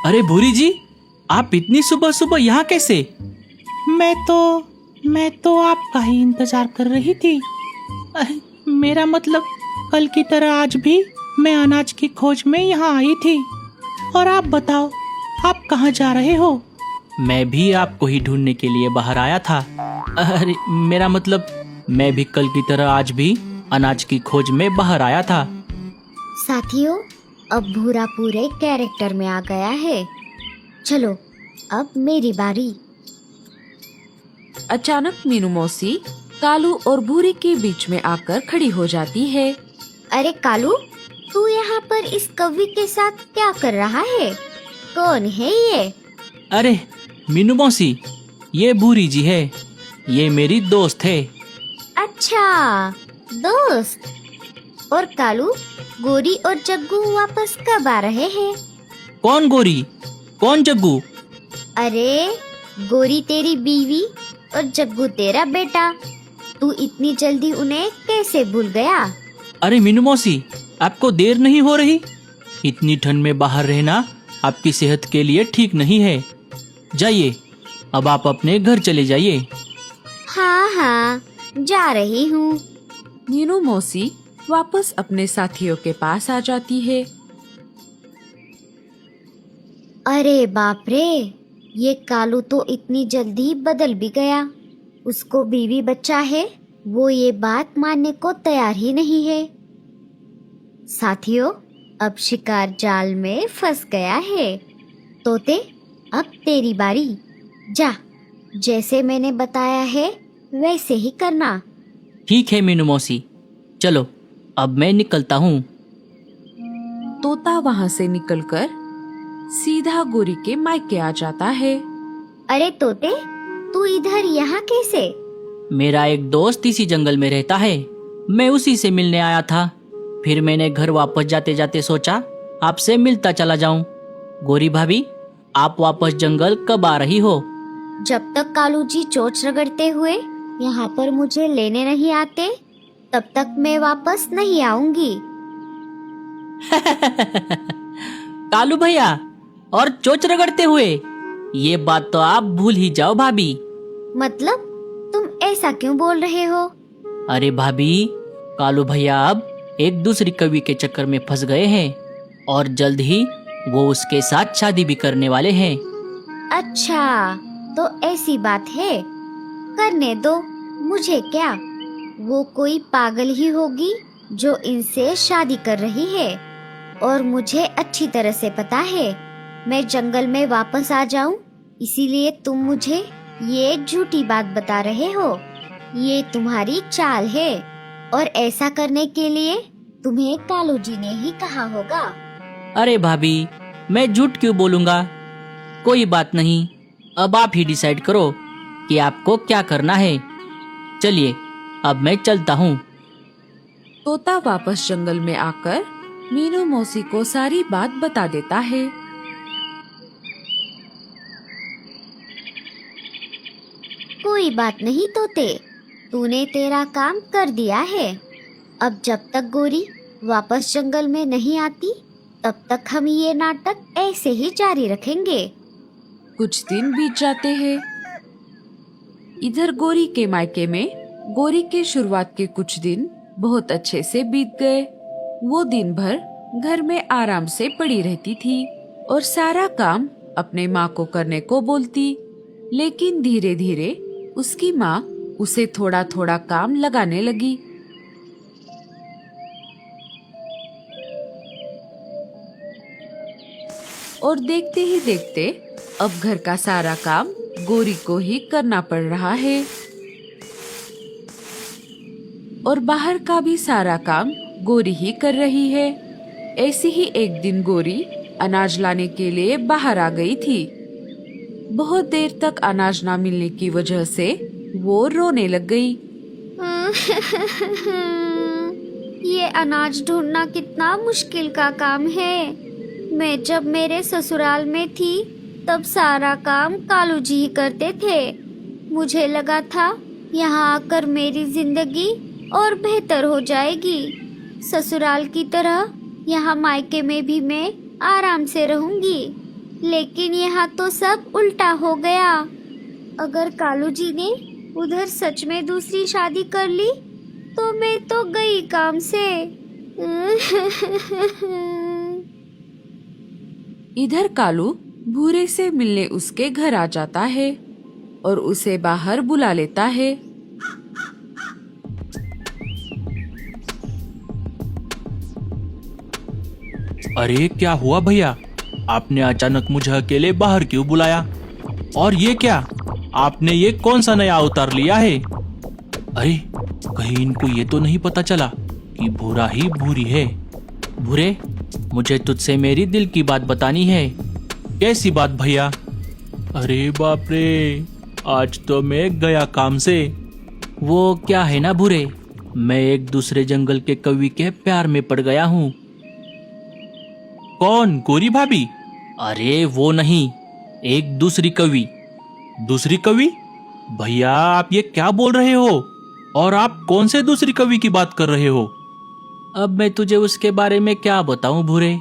अरे भूरी जी, आप इतनी सुबह सुबह यहाँ कैसे? मैं तो आपका ही इंतजार कर रही थी। मेरा मतलब कल की तरह आज भी मैं अनाज की खोज में यहाँ आई थी। और आप बताओ, आप कहाँ जा रहे हो? मैं भी आपको ही ढूंढने के लिए बाहर आया था। अरे मेरा मतलब मैं भी कल की तरह आज भी अनाज की खोज में बाहर आया था। साथियों, अब भूरा पूरे कैरेक्टर में आ गया है। चलो अब मेरी बारी। अचानक मीनू मौसी कालू और भूरी के बीच में आकर खड़ी हो जाती है। अरे कालू, तू यहाँ पर इस कौवी के साथ क्या कर रहा है? कौन है ये? अरे मीनू मौसी, ये भूरी जी है। ये मेरी दोस्त है। अच्छा, दोस्त। और कालू, गोरी और जग्गू वापस कब आ रहे हैं? कौन गोरी, कौन जग्गू? अरे गोरी तेरी बीवी और जग्गू तेरा बेटा। तू इतनी जल्दी उन्हें कैसे भूल गया? अरे मीनू मौसी, आपको देर नहीं हो रही? इतनी ठंड में बाहर रहना आपकी सेहत के लिए ठीक नहीं है। जाइए, अब आप अपने घर चले जाइए। हाँ, जा रही हूँ। मीनू मौसी वापस अपने साथियों के पास आ जाती है। अरे बाप रे, ये कालू तो इतनी जल्दी बदल भी गया। उसको बीवी बच्चा है, वो ये बात मानने को तैयार ही नहीं है। साथियों, अब शिकार जाल में फंस गया है। तोते, अब तेरी बारी। जा, जैसे मैंने बताया है वैसे ही करना। ठीक है मीनू मौसी, चलो अब मैं निकलता हूँ। तोता वहाँ से निकलकर सीधा गोरी के मायके आ जाता है। अरे तोते, तू इधर यहाँ कैसे? मेरा एक दोस्त इसी जंगल में रहता है, मैं उसी से मिलने आया था। फिर मैंने घर वापस जाते जाते सोचा आपसे मिलता चला जाऊं। गोरी भाभी, आप वापस जंगल कब आ रही हो? जब तक कालू जी चोंच रगड़ते हुए यहाँ पर मुझे लेने नहीं आते, तब तक मैं वापस नहीं आऊंगी। कालू भैया और चोंच रगड़ते हुए, ये बात तो आप भूल ही जाओ भाभी। मतलब तुम ऐसा क्यों बोल रहे हो? अरे भाभी, कालू भैया अब एक दूसरी कवि के चक्कर में फंस गए हैं और जल्द ही वो उसके साथ शादी भी करने वाले हैं। अच्छा, तो ऐसी बात है। करने दो, मुझे क्या। वो कोई पागल ही होगी जो इनसे शादी कर रही है। और मुझे अच्छी तरह से पता है मैं जंगल में वापस आ जाऊं, इसीलिए तुम मुझे ये झूठी बात बता रहे हो। ये तुम्हारी चाल है और ऐसा करने के लिए तुम्हें कालू जी ने ही कहा होगा। अरे भाभी, मैं झूठ क्यों बोलूंगा? कोई बात नहीं, अब आप ही डिसाइड करो कि आपको क्या करना है। चलिए, अब मैं चलता हूँ। तोता वापस जंगल में आकर मीनू मौसी को सारी बात बता देता है। कोई बात नहीं तोते, तूने तेरा काम कर दिया है। अब जब तक गोरी वापस जंगल में नहीं आती, तब तक हम ये नाटक ऐसे ही जारी रखेंगे। कुछ दिन बीत जाते हैं। इधर गोरी के मायके में गोरी के शुरुआत के कुछ दिन बहुत अच्छे से बीत गए। वो दिन भर घर में आराम से पड़ी रहती थी और सारा काम अपने माँ को करने को बोलती। लेकिन धीरे धीरे उसकी माँ उसे थोड़ा थोड़ा काम लगाने लगी। और देखते ही देखते अब घर का सारा काम गोरी को ही करना पड़ रहा है और बाहर का भी सारा काम गोरी ही कर रही है। ऐसे ही एक दिन गोरी अनाज लाने के लिए बाहर आ गई थी। बहुत देर तक अनाज ना मिलने की वजह से वो रोने लग गई। ये अनाज ढूंढना कितना मुश्किल का काम है। मैं जब मेरे ससुराल में थी तब सारा काम कालू जी ही करते थे। मुझे लगा था यहाँ आकर मेरी जिंदगी और बेहतर हो जाएगी। ससुराल की तरह यहाँ मायके में भी मैं आराम से रहूंगी। लेकिन यहाँ तो सब उल्टा हो गया। अगर कालू जी ने उधर सच में दूसरी शादी कर ली तो मैं तो गई काम से। इधर कालू भूरे से मिलने उसके घर आ जाता है और उसे बाहर बुला लेता है। अरे क्या हुआ भैया, आपने अचानक मुझे अकेले बाहर क्यों बुलाया? और ये क्या, आपने ये कौन सा नया अवतार लिया है? अरे कहीं इनको ये तो नहीं पता चला कि भूरा ही भूरी है। भूरे, मुझे तुझसे मेरी दिल की बात बतानी है। कैसी बात भैया? अरे बाप रे, आज तो मैं गया काम से। वो क्या है ना भूरे, मैं एक दूसरे जंगल के कवि के प्यार में पड़ गया हूँ। कौन, गोरी भाभी? अरे वो नहीं, एक दूसरी कवि। दूसरी कवि? भैया आप ये क्या बोल रहे हो? और आप कौन से दूसरी कवि की बात कर रहे हो? अब मैं तुझे उसके बारे में क्या बताऊं भूरे?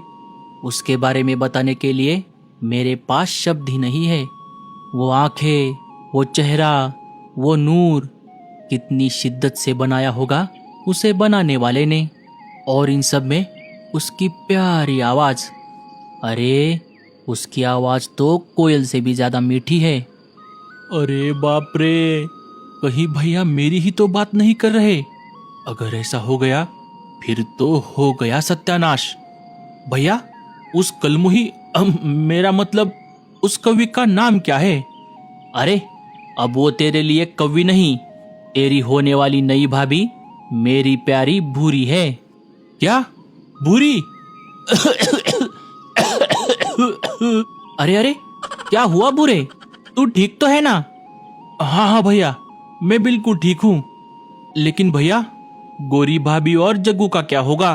उसके बारे में बताने के लिए मेरे पास शब्द ही नहीं है। वो आंखें, वो चेहरा, वो नूर, कितनी शिद्दत से बनाया होगा उसे बनाने वाले ने। और इन सब में उसकी प्यारी आवाज। अरे उसकी आवाज तो कोयल से भी ज्यादा मीठी है। अरे बाप रे, कहीं भैया मेरी ही तो बात नहीं कर रहे? अगर ऐसा हो गया फिर तो हो गया सत्यानाश। भैया उस कलमुही मेरा मतलब उस कवि का नाम क्या है? अरे अब वो तेरे लिए कवि नहीं, तेरी होने वाली नई भाभी मेरी प्यारी भूरी है। क्या भूरी? अरे अरे क्या हुआ भूरे, तू ठीक तो है ना? हाँ हाँ भैया, मैं बिल्कुल ठीक हूँ। लेकिन भैया गोरी भाभी और जग्गू का क्या होगा?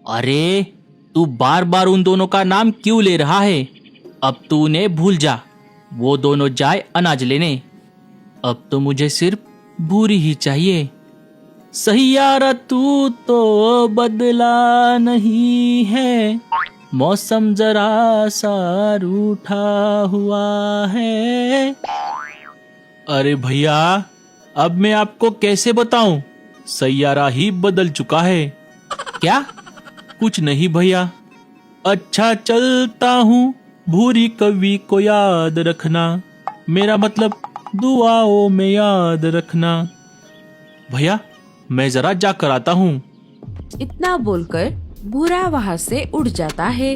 अरे तू बार बार उन दोनों का नाम क्यों ले रहा है? अब तू उन्हें भूल जा, वो दोनों जाए अनाज लेने। अब तो मुझे सिर्फ भूरी ही चाहिए। सही यारा तू तो बदला नहीं है, मौसम जरा सा रूठा हुआ है। अरे भैया अब मैं आपको कैसे बताऊं, सैयारा ही बदल चुका है। क्या? कुछ नहीं भैया। अच्छा चलता हूँ, भूरी कवि को याद रखना, मेरा मतलब दुआओं में याद रखना। भैया मैं जरा जाकर आता हूँ। इतना बोलकर भूरा वहाँ से उड़ जाता है।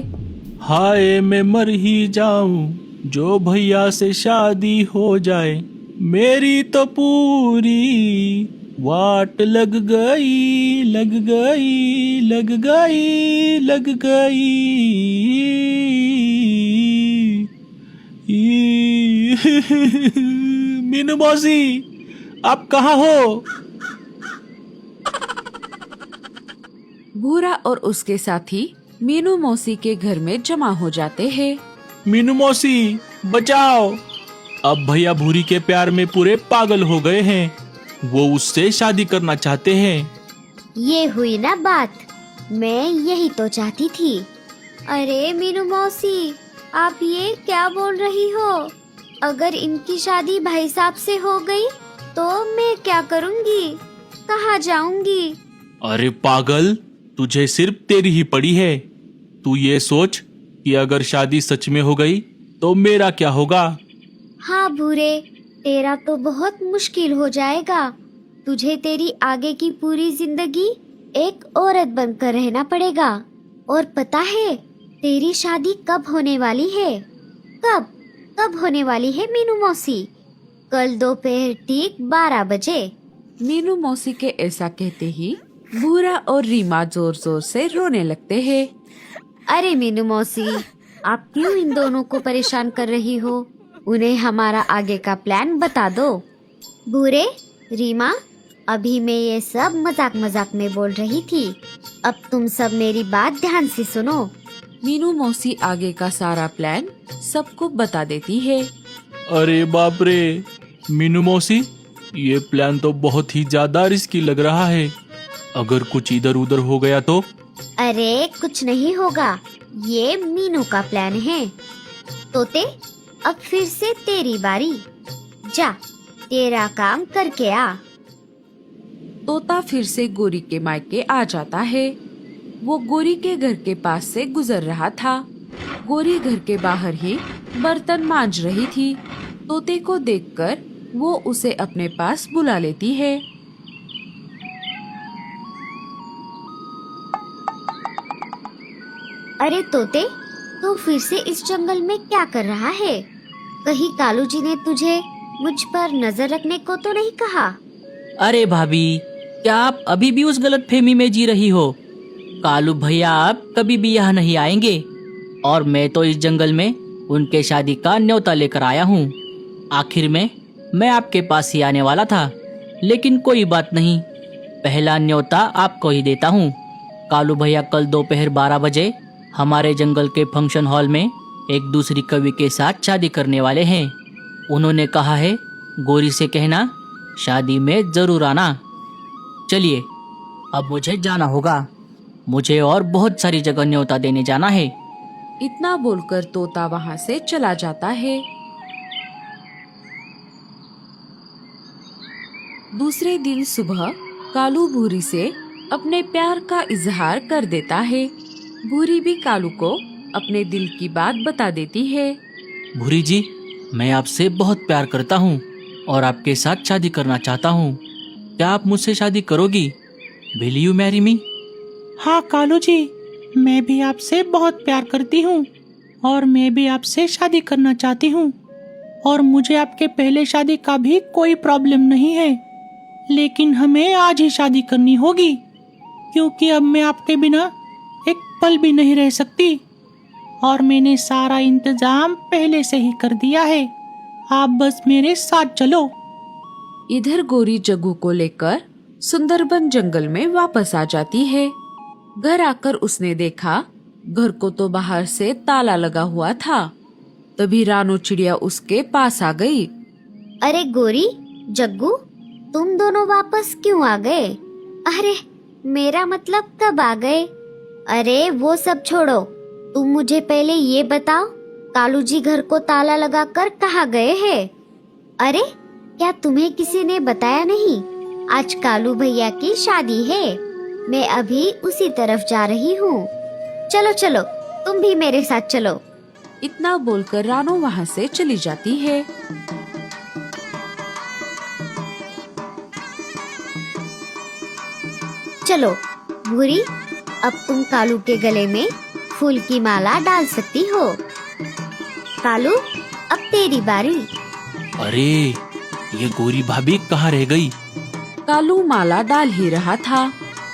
हाय मैं मर ही जाऊं जो भैया से शादी हो जाए, मेरी तो पूरी वाट लग गई लग गई लग गई लग गई। मीनू मौसी आप कहाँ हो? भूरा और उसके साथी मीनू मौसी के घर में जमा हो जाते हैं। मीनू मौसी बचाओ, अब भैया भूरी के प्यार में पूरे पागल हो गए हैं, वो उससे शादी करना चाहते हैं। ये हुई ना बात, मैं यही तो चाहती थी। अरे मीनू मौसी आप ये क्या बोल रही हो? अगर इनकी शादी भाई साहब से हो गई तो मैं क्या करूँगी, कहाँ जाऊँगी? अरे पागल, तुझे सिर्फ तेरी ही पड़ी है। तू ये सोच कि अगर शादी सच में हो गई तो मेरा क्या होगा? हाँ भूरे, तेरा तो बहुत मुश्किल हो जाएगा। तुझे तेरी आगे की पूरी जिंदगी एक औरत बनकर रहना पड़ेगा। और पता है तेरी शादी कब होने वाली है? कब होने वाली है मीनू मौसी? कल दोपहर ठीक 12 बजे। मीनू मौसी के ऐसा कहते ही भूरा और रीमा जोर जोर से रोने लगते हैं। अरे मीनू मौसी आप क्यों इन दोनों को परेशान कर रही हो? उन्हें हमारा आगे का प्लान बता दो। भूरे, रीमा, अभी मैं ये सब मजाक मजाक में बोल रही थी, अब तुम सब मेरी बात ध्यान से सुनो। मीनू मौसी आगे का सारा प्लान सबको बता देती है। अरे बाप रे मीनू मौसी, ये प्लान तो बहुत ही ज्यादा रिस्की लग रहा है। अगर कुछ इधर उधर हो गया तो? अरे कुछ नहीं होगा, ये मीनू का प्लान है। तोते, अब फिर से तेरी बारी। जा, तेरा काम करके आ। तोता फिर से गोरी के मायके आ जाता है। वो गोरी के घर के पास से गुजर रहा था। गोरी घर के बाहर ही बर्तन मांज रही थी। तोते को देखकर वो उसे अपने पास बुला लेती है। अरे तोते, तू फिर से इस जंगल में क्या कर रहा है? कहीं कालू जी ने तुझे मुझ पर नजर रखने को तो नहीं कहा? अरे भाभी, क्या आप अभी भी उस गलतफहमी में जी रही हो? कालू भैया आप कभी भी यहाँ नहीं आएंगे और मैं तो इस जंगल में उनके शादी का न्योता लेकर आया हूँ। आखिर में मैं आपके पास ही आने वाला था, लेकिन कोई बात नहीं, पहला न्योता आपको ही देता हूँ। कालू भैया कल दोपहर 12 बजे हमारे जंगल के फंक्शन हॉल में एक दूसरी कवि के साथ शादी करने वाले हैं। उन्होंने कहा है गोरी से कहना शादी में जरूर आना। चलिए, अब मुझे जाना होगा। मुझे और बहुत सारी जगह न्योता देने जाना है। इतना बोलकर तोता वहाँ से चला जाता है। दूसरे दिन सुबह कालू भूरी से अपने प्यार का इजहार कर देता है। भूरी भी कालू को अपने दिल की बात बता देती है। भूरी जी, मैं आपसे बहुत प्यार करता हूँ और आपके साथ शादी करना चाहता हूँ। क्या आप मुझसे शादी करोगी? Will you marry me? हाँ कालू जी, मैं भी आपसे बहुत प्यार करती हूँ और मैं भी आपसे शादी करना चाहती हूँ और मुझे आपके पहले शादी का भी कोई प्रॉब्लम नहीं है, लेकिन हमें आज ही शादी करनी होगी क्योंकि अब मैं आपके बिना एक पल भी नहीं रह सकती और मैंने सारा इंतजाम पहले से ही कर दिया है। आप बस मेरे साथ चलो। इधर गोरी जग्गू को लेकर सुंदरबन जंगल में वापस आ जाती है। घर आकर उसने देखा घर को तो बाहर से ताला लगा हुआ था। तभी रानू चिड़िया उसके पास आ गई। अरे गोरी, जग्गू, तुम दोनों वापस क्यों आ गए? अरे मेरा मतलब कब आ गए? अरे वो सब छोड़ो, तुम मुझे पहले ये बताओ, कालू जी घर को ताला लगाकर कहाँ गए हैं? अरे क्या तुम्हें किसी ने बताया नहीं? आज कालू भैया की शादी है। मैं अभी उसी तरफ जा रही हूँ। चलो चलो, तुम भी मेरे साथ चलो। इतना बोलकर रानू वहाँ से चली जाती है। चलो भूरी, अब तुम कालू के गले में फूल की माला डाल सकती हो। कालू, अब तेरी बारी। अरे ये गोरी भाभी कहाँ रह गई? कालू माला डाल ही रहा था,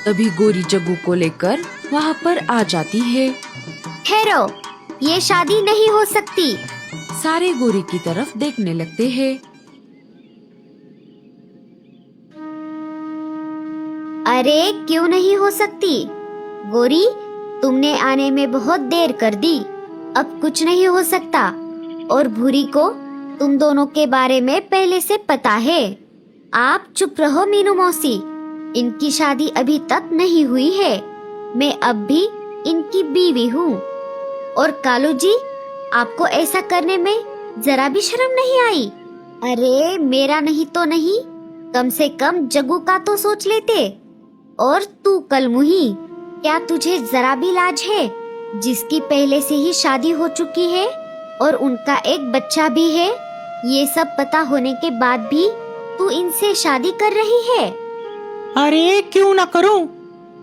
तभी गोरी जग्गू को लेकर वहाँ पर आ जाती है। ठहरो, ये शादी नहीं हो सकती। सारे गोरी की तरफ देखने लगते हैं। अरे क्यों नहीं हो सकती? गोरी, तुमने आने में बहुत देर कर दी, अब कुछ नहीं हो सकता। और भूरी को तुम दोनों के बारे में पहले से पता है। आप चुप रहो मीनू मौसी, इनकी शादी अभी तक नहीं हुई है। मैं अब भी इनकी बीवी हूँ। और कालू जी, आपको ऐसा करने में जरा भी शर्म नहीं आई? अरे मेरा नहीं तो नहीं, कम से कम जग्गू का तो सोच लेते। और तू कलमुही, क्या तुझे जरा भी लाज है, जिसकी पहले से ही शादी हो चुकी है और उनका एक बच्चा भी है? ये सब पता होने के बाद भी तू इनसे शादी कर रही है? अरे क्यों ना करूं?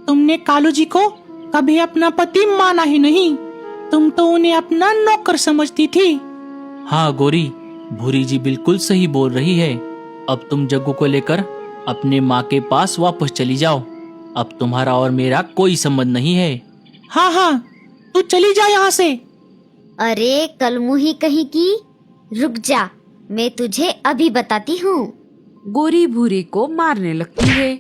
तुमने कालू जी को कभी अपना पति माना ही नहीं, तुम तो उन्हें अपना नौकर समझती थी। हाँ गोरी, भूरी जी बिल्कुल सही बोल रही है। अब तुम जग्गू को लेकर अपने माँ के पास वापस चली जाओ। अब तुम्हारा और मेरा कोई संबंध नहीं है। हाँ हाँ, तू चली जा यहाँ से। अरे कलमुही कहीं की, रुक जा, मैं तुझे अभी बताती हूँ। गोरी भूरी को मारने लगती है।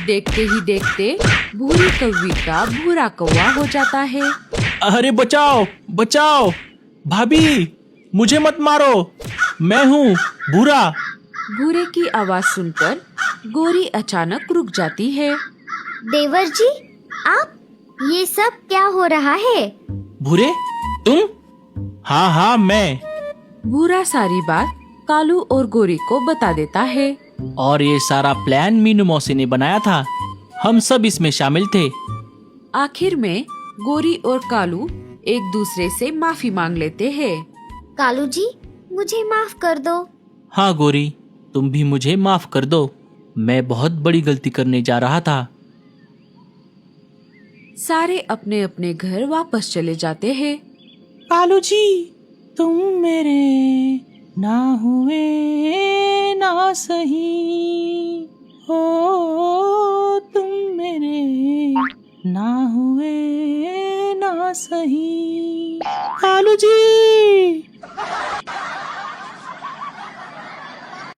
देखते ही देखते भूरी कौवी का भूरा कौवा हो जाता है। अरे बचाओ बचाओ, भाभी मुझे मत मारो, मैं हूँ भूरा। भूरे की आवाज सुनकर गोरी अचानक रुक जाती है। देवर जी, आप, ये सब क्या हो रहा है? भूरे, तुम? हाँ हाँ मैं। भूरा सारी बात कालू और गोरी को बता देता है। और ये सारा प्लान मीनू मौसी ने बनाया था, हम सब इसमें शामिल थे। आखिर में गोरी और कालू एक दूसरे से माफी मांग लेते हैं। कालू जी, मुझे माफ कर दो। हाँ गोरी, तुम भी मुझे माफ कर दो, मैं बहुत बड़ी गलती करने जा रहा था। सारे अपने अपने घर वापस चले जाते हैं। कालू जी, तुम मेरे ना हुए ना सही, हो तुम मेरे ना हुए ना सही। कालू जी।